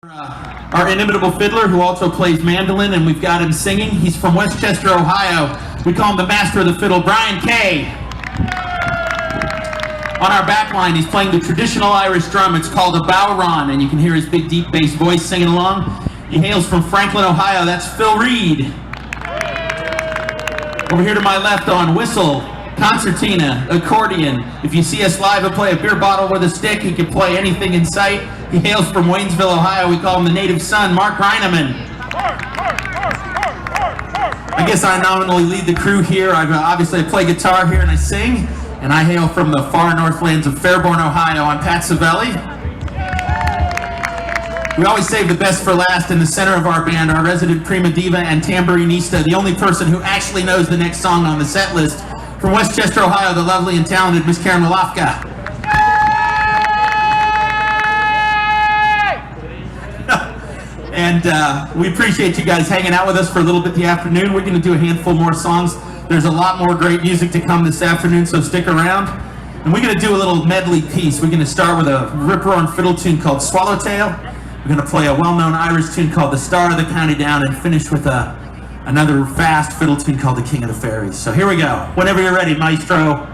Our inimitable fiddler who also plays mandolin, and we've got him singing. He's from Westchester, Ohio. We call him the master of the fiddle, Brian Kay. On our back line, he's playing the traditional Irish drum. It's called a Bourbon, and you can hear his big deep bass voice singing along. He hails from Franklin, Ohio. That's Phil Reed. Over here to my left on whistle, concertina, accordion. If you see us live and play a beer bottle with a stick, he can play anything in sight. He hails from Waynesville, Ohio. We call him the native son, Mark Reineman. I guess I nominally lead the crew here. Obviously I play guitar here and I sing. And I hail from the far northlands of Fairborn, Ohio. I'm Pat Savelli. We always save the best for last. In the center of our band, our resident prima diva and tambourinista, the only person who actually knows the next song on the set list. From Westchester, Ohio, the lovely and talented Miss Karen Malafka. And we appreciate you guys hanging out with us for a little bit the afternoon. We're going to do a handful more songs. There's a lot more great music to come this afternoon, so stick around. And we're going to do a little medley piece. We're going to start with a rip-roaring fiddle tune called Swallowtail. We're going to play a well-known Irish tune called The Star of the County Down and finish with another fast fiddle tune called The King of the Fairies. So here we go. Whenever you're ready, maestro.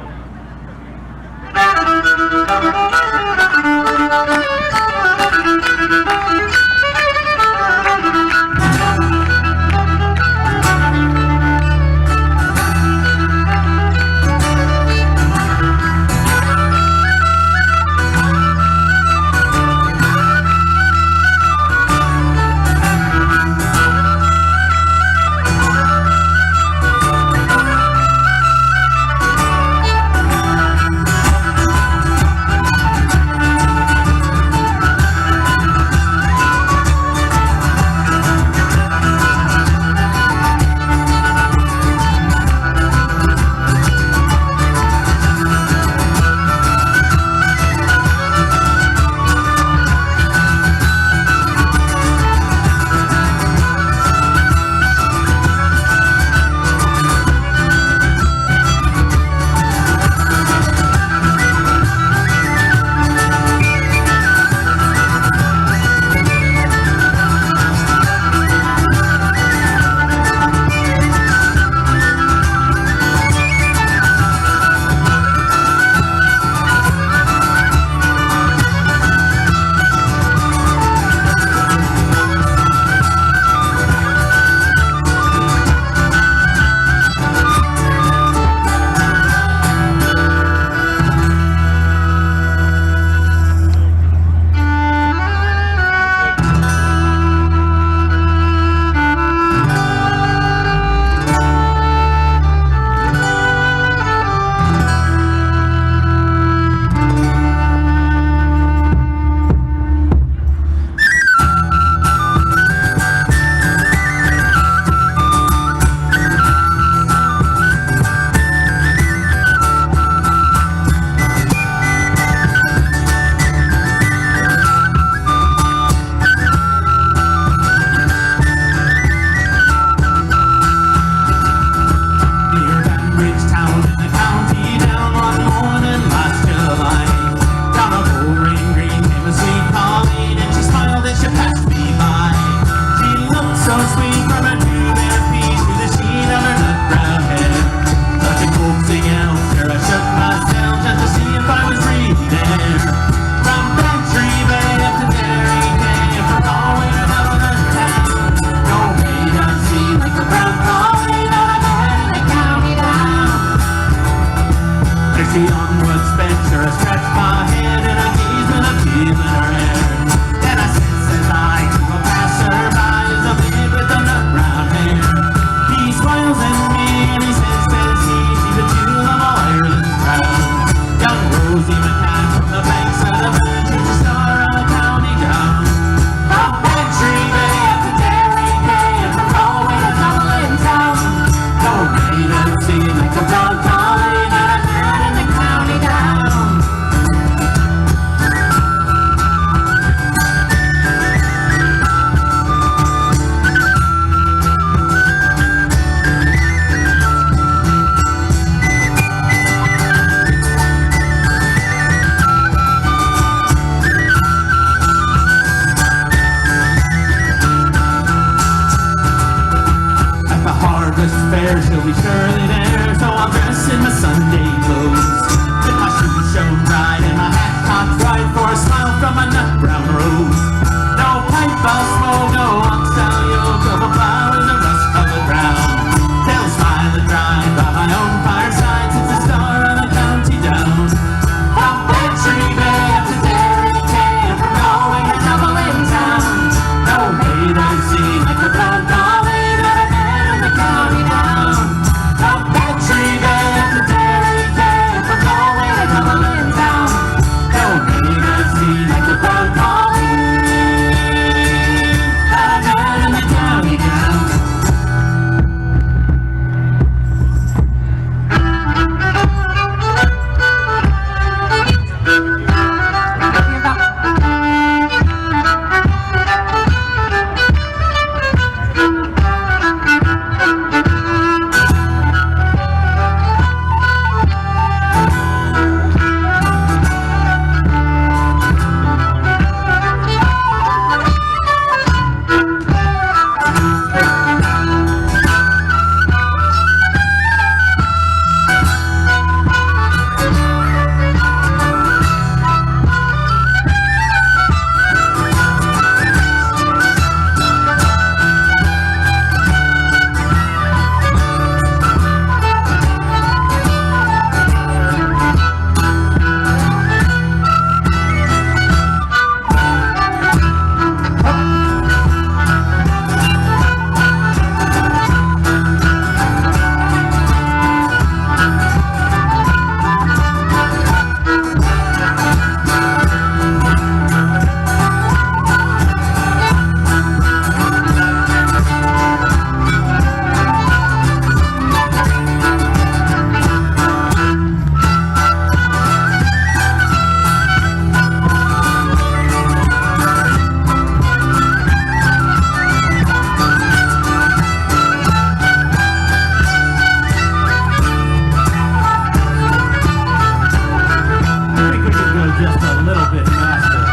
there, she'll be surely there. So I'll dress in my Sunday clothes, with my shoes shown bright and my hat cocked right for a smile from my nut brown rose. No pipe I'll smoke, no oxtail yoke, of a flower in the rust colored ground. They'll smile and ride by my own fireside, since the star on the county down. From Bantry Bay up to Derry Cay, and from Galway to Dublin town. No maid I've seen like the brown dolly that I met in the county down. From Bantry Bay up to Derry Cay, and from Galway to Dublin town. No maid I've seen like the brown dolly that I met in the county down. Just a little bit faster.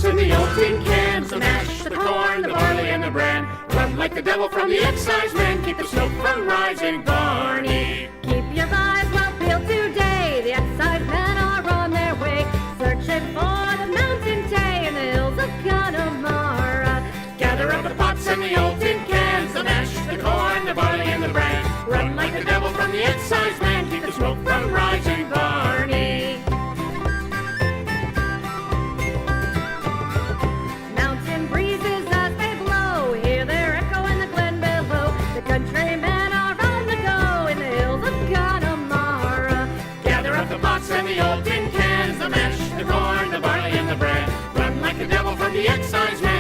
In the old tin cans, the mash, the corn, the barley, and the bran. Run like the devil from the excise man. Keep the smoke from rising, Barney. Keep your eyes well peeled today. The excise men are on their way, searching for the mountain tay in the hills of Connemara. Gather up the pots and the old tin cans, the mash, the corn, the barley, and the bran. Run like the devil from the excise man. Keep the smoke from rising, Barney. Mountain breezes as they blow, hear their echo in the glen below. The countrymen are on the go in the hills of Connemara. Gather up the pots and the old tin cans, the mash, the corn, the barley, and the bran. Run like the devil from the excise man.